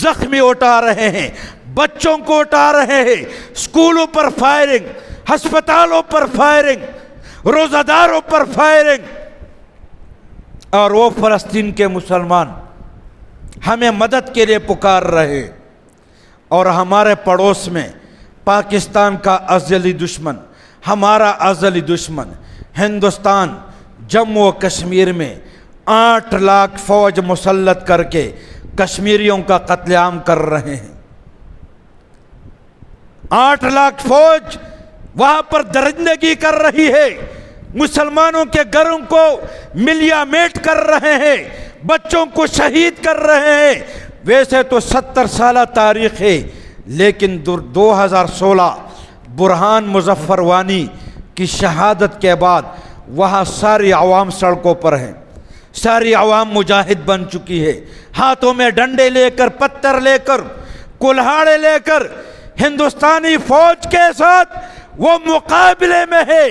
زخمی اٹھا رہے ہیں، بچوں کو اٹھا رہے ہیں، اسکولوں پر فائرنگ، ہسپتالوں پر فائرنگ، روزہ داروں پر فائرنگ۔ اور وہ فلسطین کے مسلمان ہمیں مدد کے لیے پکار رہے، اور ہمارے پڑوس میں پاکستان کا ازلی دشمن، ہمارا ازلی دشمن ہندوستان جموں و کشمیر میں 8 لاکھ فوج مسلط کر کے کشمیریوں کا قتل عام کر رہے ہیں۔ 8 لاکھ فوج وہاں پر درندگی کر رہی ہے، مسلمانوں کے گھروں کو ملیا میٹ کر رہے ہیں، بچوں کو شہید کر رہے ہیں۔ ویسے تو 70 سالہ تاریخ ہے، لیکن 2016 برہان مظفر وانی کی شہادت کے بعد وہاں ساری عوام سڑکوں پر ہیں، ساری عوام مجاہد بن چکی ہے، ہاتھوں میں ڈنڈے لے کر، پتھر لے کر، کلہاڑے لے کر ہندوستانی فوج کے ساتھ وہ مقابلے میں ہے۔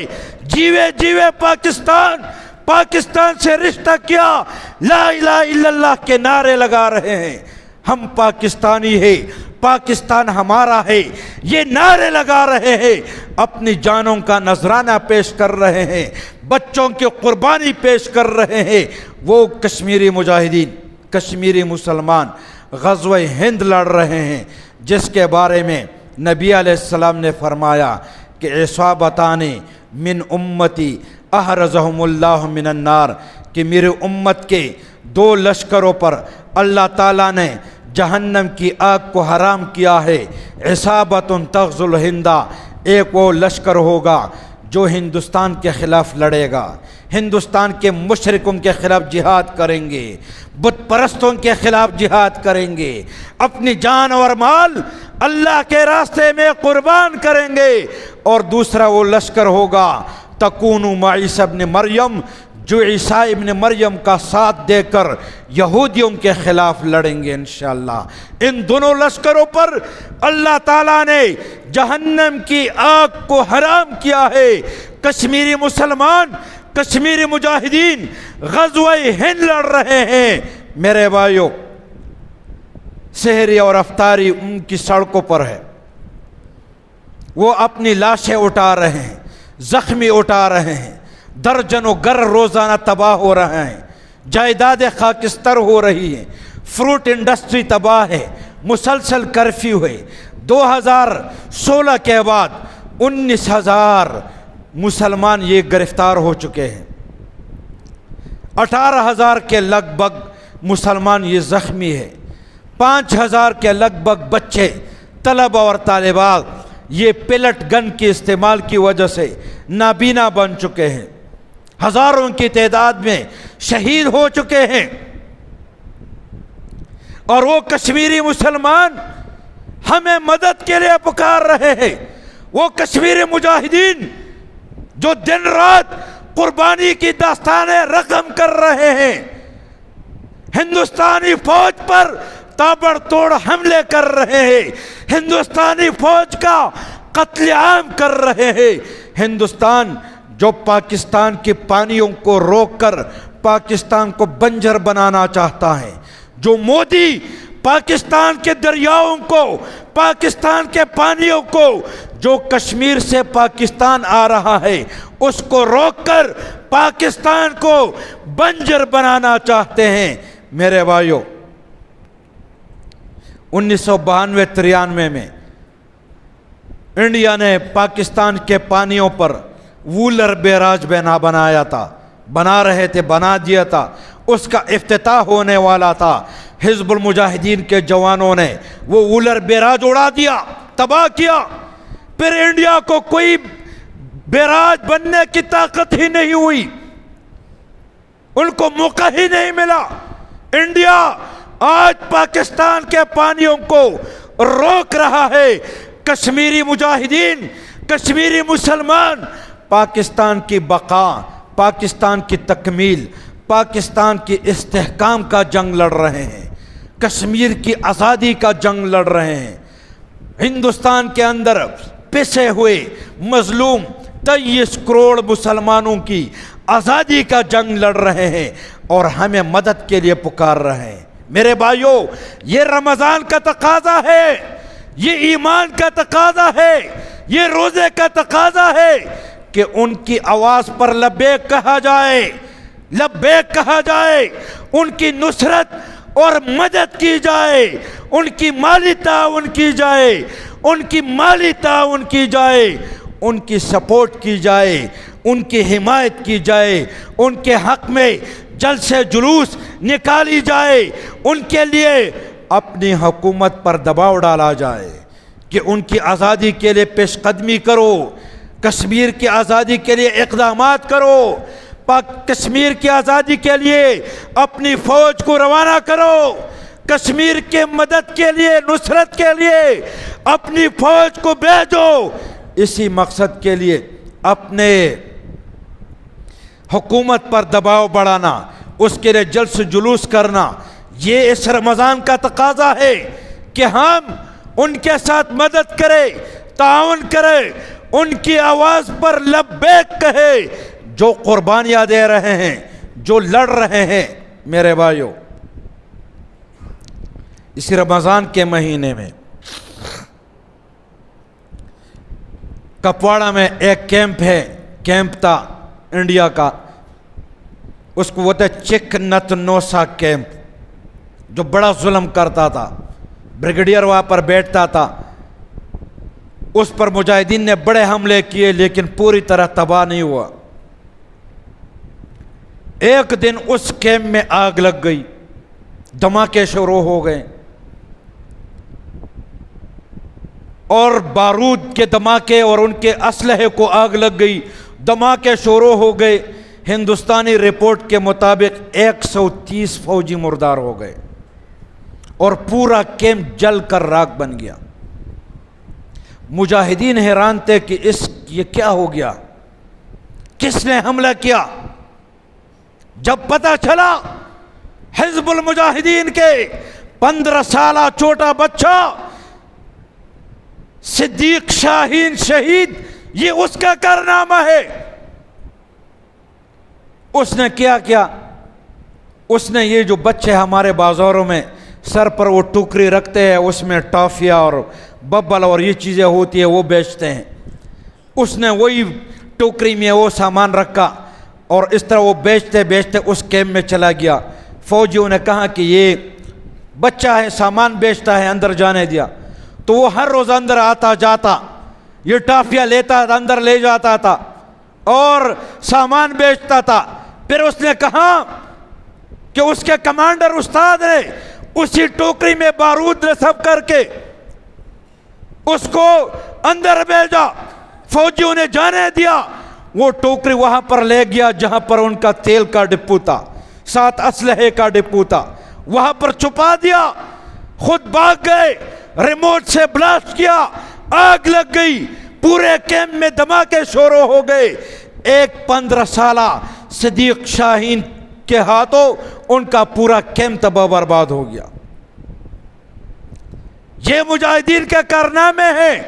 جیوے جیوے پاکستان سے رشتہ کیا، لا الہ الا اللہ کے نعرے لگا رہے ہیں، ہم پاکستانی ہیں، پاکستان ہمارا ہے، یہ نعرے لگا رہے ہیں، اپنی جانوں کا نذرانہ پیش کر رہے ہیں، بچوں کی قربانی پیش کر رہے ہیں۔ وہ کشمیری مجاہدین، کشمیری مسلمان غزوہ ہند لڑ رہے ہیں، جس کے بارے میں نبی علیہ السلام نے فرمایا کہ عصابتان من امتی احرزہم اللہ من النار، کہ میرے امت کے 2 لشکروں پر اللہ تعالیٰ نے جہنم کی آگ کو حرام کیا ہے۔ عصابۃ تغزو الہندہ، ایک وہ لشکر ہوگا جو ہندوستان کے خلاف لڑے گا، ہندوستان کے مشرکوں کے خلاف جہاد کریں گے، بت پرستوں کے خلاف جہاد کریں گے، اپنی جان اور مال اللہ کے راستے میں قربان کریں گے۔ اور دوسرا وہ لشکر ہوگا تکون مع عیسی ابن مریم، جو عیسیٰ ابن مریم کا ساتھ دے کر یہودیوں کے خلاف لڑیں گے انشاءاللہ۔ ان دونوں لشکروں پر اللہ تعالیٰ نے جہنم کی آگ کو حرام کیا ہے۔ کشمیری مسلمان، کشمیری مجاہدین غزوہ ہند لڑ رہے ہیں۔ میرے بھائیوں، سحری اور افطاری ان کی سڑکوں پر ہے، وہ اپنی لاشیں اٹھا رہے ہیں، زخمی اٹھا رہے ہیں، درجنوں گھر روزانہ تباہ ہو رہے ہیں، جائیدادیں خاکستر ہو رہی ہیں، فروٹ انڈسٹری تباہ ہے، مسلسل کرفیو ہے۔ 2016 کے بعد 19,000 مسلمان یہ گرفتار ہو چکے ہیں، 18,000 کے لگ بھگ مسلمان یہ زخمی ہے، 5,000 کے لگ بھگ بچے، طلبہ اور طالبات یہ پیلٹ گن کے استعمال کی وجہ سے نابینا بن چکے ہیں، ہزاروں کی تعداد میں شہید ہو چکے ہیں۔ اور وہ کشمیری مسلمان ہمیں مدد کے لیے پکار رہے ہیں، وہ کشمیری مجاہدین جو دن رات قربانی کی داستانیں رقم کر رہے ہیں، ہندوستانی فوج پر تابڑ توڑ حملے کر رہے ہیں، ہندوستانی فوج کا قتل عام کر رہے ہیں۔ ہندوستان جو پاکستان کے پانیوں کو روک کر پاکستان کو بنجر بنانا چاہتا ہے، جو مودی پاکستان کے دریاؤں کو، پاکستان کے پانیوں کو، جو کشمیر سے پاکستان آ رہا ہے اس کو روک کر پاکستان کو بنجر بنانا چاہتے ہیں۔ میرے بھائیوں، 1992-93 میں انڈیا نے پاکستان کے پانیوں پر وولر بیراج بنا دیا تھا، اس کا افتتاح ہونے والا تھا۔ حزب المجاہدین کے جوانوں نے وہ وولر بیراج اڑا دیا، تباہ کیا، پھر انڈیا کو کوئی بیراج بننے کی طاقت ہی نہیں ہوئی، ان کو موقع ہی نہیں ملا۔ انڈیا آج پاکستان کے پانیوں کو روک رہا ہے۔ کشمیری مجاہدین، کشمیری مسلمان پاکستان کی بقا، پاکستان کی تکمیل، پاکستان کی استحکام کا جنگ لڑ رہے ہیں، کشمیر کی آزادی کا جنگ لڑ رہے ہیں۔ ہندوستان کے اندر پسے ہوئے مظلوم 23 کروڑ مسلمانوں کی آزادی کا جنگ لڑ رہے ہیں اور ہمیں مدد کے لیے پکار رہے ہیں۔ میرے بھائیوں، یہ رمضان کا تقاضا ہے، یہ ایمان کا تقاضا ہے، یہ روزے کا تقاضا ہے کہ ان کی آواز پر لبیک کہا جائے، لبیک کہا جائے، ان کی نصرت اور مدد کی جائے، ان کی مالی تعاون کی جائے، ان کی مالی تعاون کی جائے، ان کی سپورٹ کی جائے، ان کی حمایت کی جائے، ان کے حق میں جلسے جلوس نکالی جائے، ان کے لیے اپنی حکومت پر دباؤ ڈالا جائے کہ ان کی آزادی کے لیے پیش قدمی کرو، کشمیر کی آزادی کے لیے اقدامات کرو، کشمیر کی آزادی کے لیے اپنی فوج کو روانہ کرو، کشمیر کے مدد کے لیے، نصرت کے لیے اپنی فوج کو بھیجو۔ اسی مقصد کے لیے اپنے حکومت پر دباؤ بڑھانا، اس کے لیے جلس جلوس کرنا، یہ اس رمضان کا تقاضا ہے کہ ہم ان کے ساتھ مدد کریں، تعاون کریں، ان کی آواز پر لبیک کہے جو قربانیاں دے رہے ہیں، جو لڑ رہے ہیں۔ میرے بھائیو، اسی رمضان کے مہینے میں کپواڑہ میں ایک کیمپ تھا انڈیا کا، اس کو بولتے چک نت نوسا کیمپ، جو بڑا ظلم کرتا تھا۔ بریگیڈیئر وہاں پر بیٹھتا تھا، اس پر مجاہدین نے بڑے حملے کیے لیکن پوری طرح تباہ نہیں ہوا۔ ایک دن اس کیمپ میں آگ لگ گئی، دھماکے شروع ہو گئے، اور بارود کے دھماکے اور ان کے اسلحے کو آگ لگ گئی، دھماکے شروع ہو گئے۔ ہندوستانی رپورٹ کے مطابق 130 فوجی مردار ہو گئے اور پورا کیمپ جل کر راکھ بن گیا۔ مجاہدین حیران تھے کہ یہ کیا ہو گیا، کس نے حملہ کیا؟ جب پتہ چلا حزب المجاہدین کے 15 سالہ چھوٹا بچہ صدیق شاہین شہید، یہ اس کا کارنامہ ہے۔ اس نے کیا اس نے یہ جو بچے ہمارے بازاروں میں سر پر وہ ٹوکری رکھتے ہیں، اس میں ٹافیاں اور ببل اور یہ چیزیں ہوتی ہیں وہ بیچتے ہیں، اس نے وہی ٹوکری میں وہ سامان رکھا اور اس طرح وہ بیچتے اس کیمپ میں چلا گیا۔ فوجیوں نے کہا کہ یہ بچہ ہے، سامان بیچتا ہے، اندر جانے دیا۔ تو وہ ہر روز اندر آتا جاتا، یہ ٹافیاں لیتا اندر لے جاتا تھا اور سامان بیچتا تھا۔ پھر اس نے کہا کہ اس کے کمانڈر استاد نے اسی ٹوکری میں بارود نصب کر کے اس کو اندر بھیجا، فوجیوں نے جانے دیا۔ وہ ٹوکری وہاں پر لے گیا جہاں پر ان کا تیل کا ڈپو تھا، ساتھ اسلحے کا ڈپو تھا، وہاں پر چھپا دیا، خود بھاگ گئے، ریموٹ سے بلاسٹ کیا، آگ لگ گئی، پورے کیمپ میں دھماکے شروع ہو گئے۔ ایک 15 سالہ صدیق شاہین کے ہاتھوں ان کا پورا کیمپ تباہ برباد ہو گیا۔ یہ مجاہدین کے کارنامے ہیں،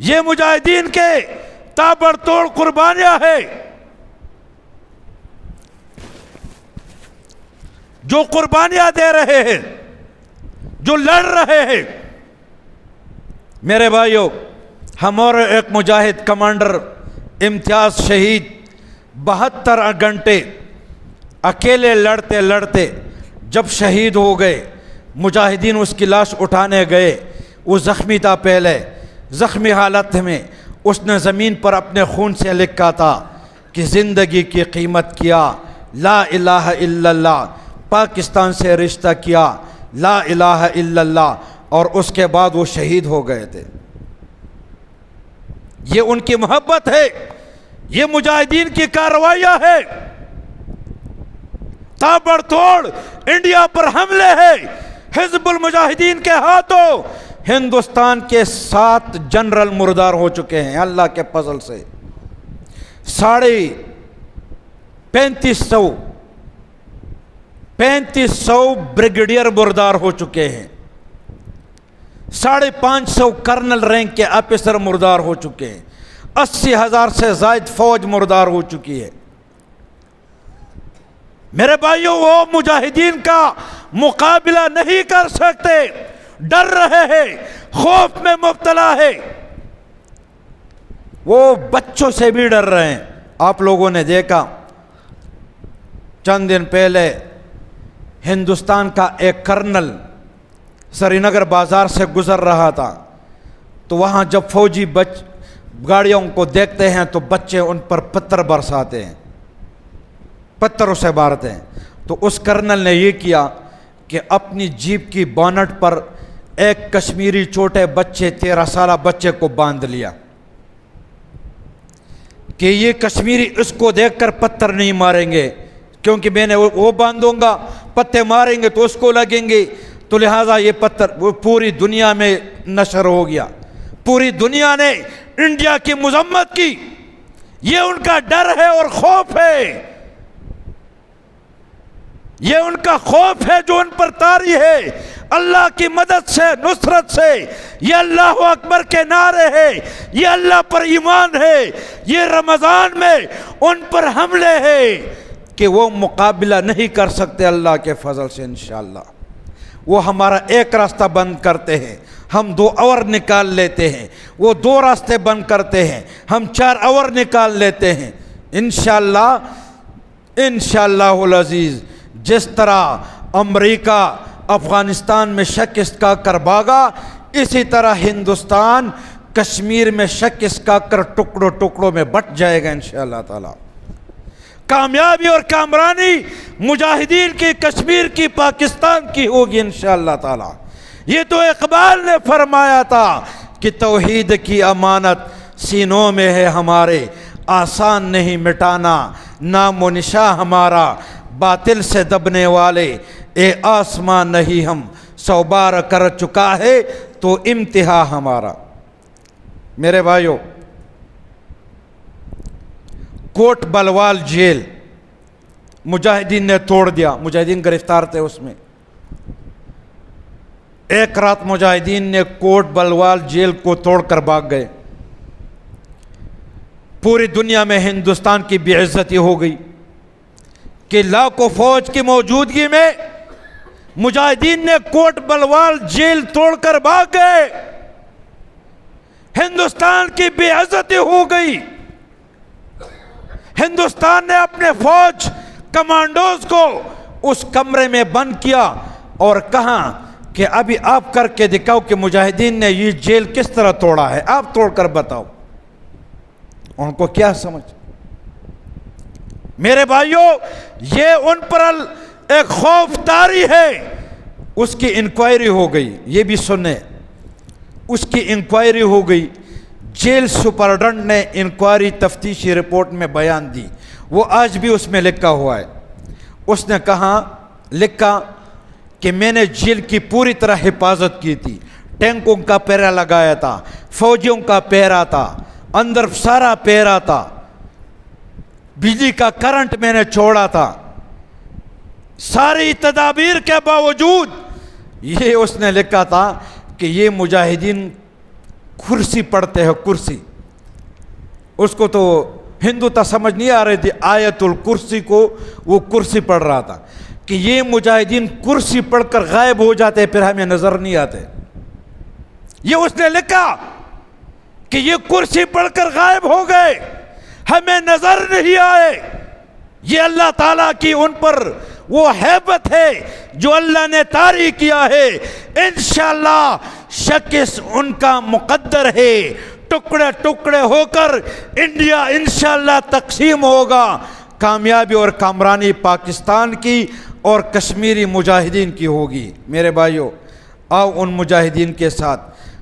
یہ مجاہدین کے تابڑ توڑ قربانیاں ہیں، جو قربانیاں دے رہے ہیں، جو لڑ رہے ہیں۔ میرے بھائیوں، ہمارے ایک مجاہد کمانڈر امتیاز شہید 72 گھنٹے اکیلے لڑتے جب شہید ہو گئے، مجاہدین اس کی لاش اٹھانے گئے، وہ زخمی تھا، پہلے زخمی حالت میں اس نے زمین پر اپنے خون سے لکھا تھا کہ زندگی کی قیمت کیا، لا الہ الا اللہ، پاکستان سے رشتہ کیا، لا الہ الا اللہ، اور اس کے بعد وہ شہید ہو گئے تھے۔ یہ ان کی محبت ہے، یہ مجاہدین کی کارروائیاں ہے۔ تابڑ توڑ انڈیا پر حملے ہیں، حزب المجاہدین کے ہاتھوں ہندوستان کے 7 جنرل مردار ہو چکے ہیں اللہ کے فضل سے۔ 3500 بریگیڈیئر مردار ہو چکے ہیں، 550 کرنل رینک کے آفیسر مردار ہو چکے ہیں، 80,000 سے زائد فوج مردار ہو چکی ہے۔ میرے بھائیوں، وہ مجاہدین کا مقابلہ نہیں کر سکتے، ڈر رہے ہیں، خوف میں مبتلا ہے، وہ بچوں سے بھی ڈر رہے ہیں۔ آپ لوگوں نے دیکھا چند دن پہلے ہندوستان کا ایک کرنل سری نگر بازار سے گزر رہا تھا، تو وہاں جب فوجی گاڑیوں کو دیکھتے ہیں تو بچے ان پر پتھر برساتے ہیں، پتھروں سے مارتے ہیں۔ تو اس کرنل نے یہ کیا کہ اپنی جیپ کی بونٹ پر ایک کشمیری چھوٹے بچے 13 سالہ بچے کو باندھ لیا کہ یہ کشمیری اس کو دیکھ کر پتھر نہیں ماریں گے، کیونکہ میں نے وہ باندھوں گا پتے ماریں گے تو اس کو لگیں گے، تو لہٰذا یہ پتھر وہ پوری دنیا میں نشر ہو گیا، پوری دنیا نے انڈیا کی مذمت کی۔ یہ ان کا ڈر ہے اور خوف ہے، یہ ان کا خوف ہے جو ان پر طاری ہے۔ اللہ کی مدد سے، نصرت سے، یہ اللہ اکبر کے نعرے ہے، یہ اللہ پر ایمان ہے، یہ رمضان میں ان پر حملے ہے کہ وہ مقابلہ نہیں کر سکتے اللہ کے فضل سے انشاءاللہ۔ وہ ہمارا ایک راستہ بند کرتے ہیں، ہم 2 اور نکال لیتے ہیں، وہ 2 راستے بند کرتے ہیں، ہم 4 اور نکال لیتے ہیں انشاءاللہ۔ انشاءاللہ العزیز جس طرح امریکہ افغانستان میں شکست کا کر بھاگا، اسی طرح ہندوستان کشمیر میں شکست کا کر ٹکڑوں ٹکڑوں میں بٹ جائے گا انشاءاللہ تعالی۔ کامیابی اور کامرانی مجاہدین کی، کشمیر کی، پاکستان کی ہوگی انشاءاللہ تعالی۔ یہ تو اقبال نے فرمایا تھا کہ توحید کی امانت سینوں میں ہے ہمارے، آسان نہیں مٹانا نام و نشاں ہمارا، باطل سے دبنے والے اے آسمان نہیں ہم، 100 بار کر چکا ہے تو امتحا ہمارا۔ میرے بھائیو، کوٹ بلوال جیل مجاہدین نے توڑ دیا، مجاہدین گرفتار تھے اس میں۔ ایک رات مجاہدین نے کوٹ بلوال جیل کو توڑ کر بھاگ گئے، پوری دنیا میں ہندوستان کی بے عزتی ہو گئی کہ لاکھوں فوج کی موجودگی میں مجاہدین نے کوٹ بلوال جیل توڑ کر بھاگ گئے، ہندوستان کی بے عزتی ہو گئی۔ ہندوستان نے اپنے فوج کمانڈوز کو اس کمرے میں بند کیا اور کہا کہ ابھی آپ کر کے دکھاؤ کہ مجاہدین نے یہ جیل کس طرح توڑا ہے، آپ توڑ کر بتاؤ۔ ان کو کیا سمجھ؟ میرے بھائیوں، یہ ان پر ایک خوف طاری ہے۔ اس کی انکوائری ہو گئی، یہ بھی سنیں، اس کی انکوائری ہو گئی۔ جیل سپرڈنٹ نے انکوائری تفتیشی رپورٹ میں بیان دی، وہ آج بھی اس میں لکھا ہوا ہے۔ اس نے لکھا کہ میں نے جیل کی پوری طرح حفاظت کی تھی، ٹینکوں کا پہرا لگایا تھا، فوجیوں کا پہرا تھا، اندر سارا پہرا تھا، بجلی کا کرنٹ میں نے چھوڑا تھا، ساری تدابیر کے باوجود یہ اس نے لکھا تھا کہ یہ مجاہدین کرسی پڑھتے ہیں، کرسی۔ اس کو تو ہندو تا سمجھ نہیں آ رہی تھی، آیت الکرسی کو وہ کرسی پڑھ رہا تھا کہ یہ مجاہدین کرسی پڑھ کر غائب ہو جاتے پھر ہمیں نظر نہیں آتے۔ یہ اس نے لکھا کہ یہ کرسی پڑھ کر غائب ہو گئے، ہمیں نظر نہیں آئے۔ یہ اللہ تعالیٰ کی ان پر وہ ہیبت ہے جو اللہ نے طاری کیا ہے۔ انشاءاللہ شکست ان کا مقدر ہے، ٹکڑے ٹکڑے ہو کر انڈیا انشاءاللہ تقسیم ہوگا۔ کامیابی اور کامرانی پاکستان کی اور کشمیری مجاہدین کی ہوگی۔ میرے بھائیوں، آؤ ان مجاہدین کے ساتھ،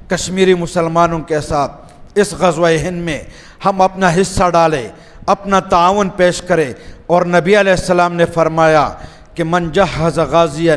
کشمیری مسلمانوں کے ساتھ اس غزوہ ہند میں ہم اپنا حصہ ڈالیں، اپنا تعاون پیش کریں۔ اور نبی علیہ السلام نے فرمایا کہ من جہز غازیا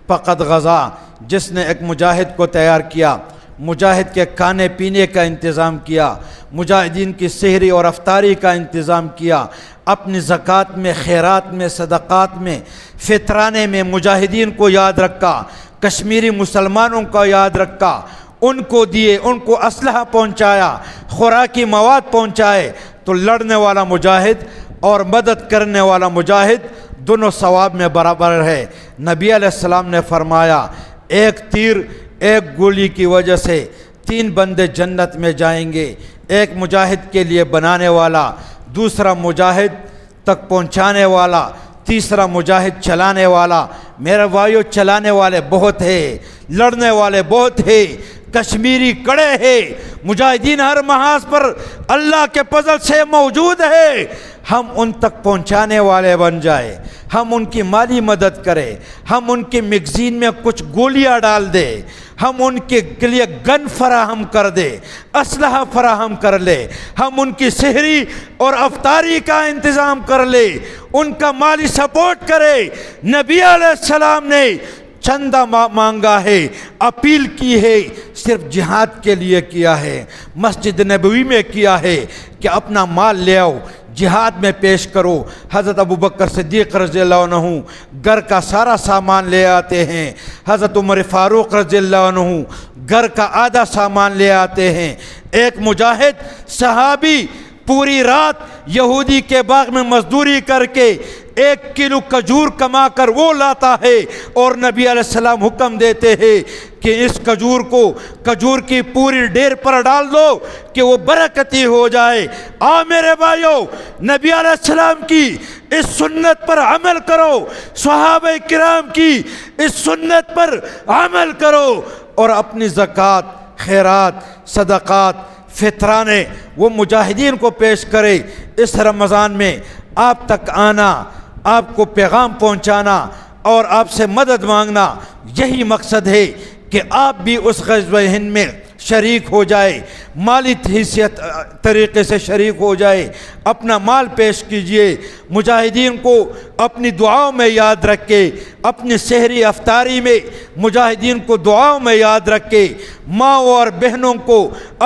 فقد غزا، جس نے ایک مجاہد کو تیار کیا، مجاہد کے کھانے پینے کا انتظام کیا، مجاہدین کی سحری اور افطاری کا انتظام کیا، اپنی زکوٰۃ میں، خیرات میں، صدقات میں، فطرانے میں مجاہدین کو یاد رکھا، کشمیری مسلمانوں کا یاد رکھا، ان کو دیے، ان کو اسلحہ پہنچایا، خوراکی مواد پہنچائے، تو لڑنے والا مجاہد اور مدد کرنے والا مجاہد دونوں ثواب میں برابر ہے۔ نبی علیہ السلام نے فرمایا ایک تیر، ایک گولی کی وجہ سے 3 بندے جنت میں جائیں گے، ایک مجاہد کے لیے بنانے والا، دوسرا مجاہد تک پہنچانے والا، تیسرا مجاہد چلانے والا۔ میرے بھائیو، چلانے والے بہت ہیں، لڑنے والے بہت ہیں، کشمیری کڑے ہیں، مجاہدین ہر محاذ پر اللہ کے فضل سے موجود ہے۔ ہم ان تک پہنچانے والے بن جائیں، ہم ان کی مالی مدد کریں، ہم ان کی میگزین میں کچھ گولیاں ڈال دیں، ہم ان کے لیے گن فراہم کر دے، اسلحہ فراہم کر لے، ہم ان کی سحری اور افطاری کا انتظام کر لے، ان کا مالی سپورٹ کرے۔ نبی علیہ السلام نے چندہ مانگا ہے، اپیل کی ہے، صرف جہاد کے لیے کیا ہے، مسجد نبوی میں کیا ہے کہ اپنا مال لے آؤ، جہاد میں پیش کرو۔ حضرت ابوبکر صدیق رضی اللہ عنہ گھر کا سارا سامان لے آتے ہیں، حضرت عمر فاروق رضی اللہ عنہ گھر کا آدھا سامان لے آتے ہیں۔ ایک مجاہد صحابی پوری رات یہودی کے باغ میں مزدوری کر کے 1 کلو کھجور کما کر وہ لاتا ہے، اور نبی علیہ السلام حکم دیتے ہیں کہ اس کھجور کو کھجور کی پوری ڈیر پر ڈال دو کہ وہ برکتی ہو جائے۔ میرے بھائیوں، نبی علیہ السلام کی اس سنت پر عمل کرو، صحابہ کرام کی اس سنت پر عمل کرو، اور اپنی زکوٰۃ، خیرات، صدقات، فطرانے وہ مجاہدین کو پیش کرے۔ اس رمضان میں آپ تک آنا، آپ کو پیغام پہنچانا اور آپ سے مدد مانگنا، یہی مقصد ہے کہ آپ بھی اس غزوہ ہند میں شریک ہو جائے، مالی حیثیت طریقے سے شریک ہو جائے، اپنا مال پیش کیجئے، مجاہدین کو اپنی دعاؤں میں یاد رکھے، اپنی سحری افطاری میں مجاہدین کو دعاؤں میں یاد رکھے، ماں اور بہنوں کو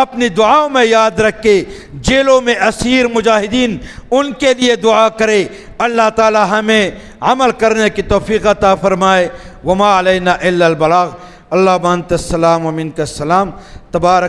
اپنی دعاؤں میں یاد رکھے، جیلوں میں اسیر مجاہدین ان کے لیے دعا کرے۔ اللہ تعالی ہمیں عمل کرنے کی توفیق عطا فرمائے۔ وما علینا الا البلاغ۔ اللہم انت السلام و منک السلام، تبارک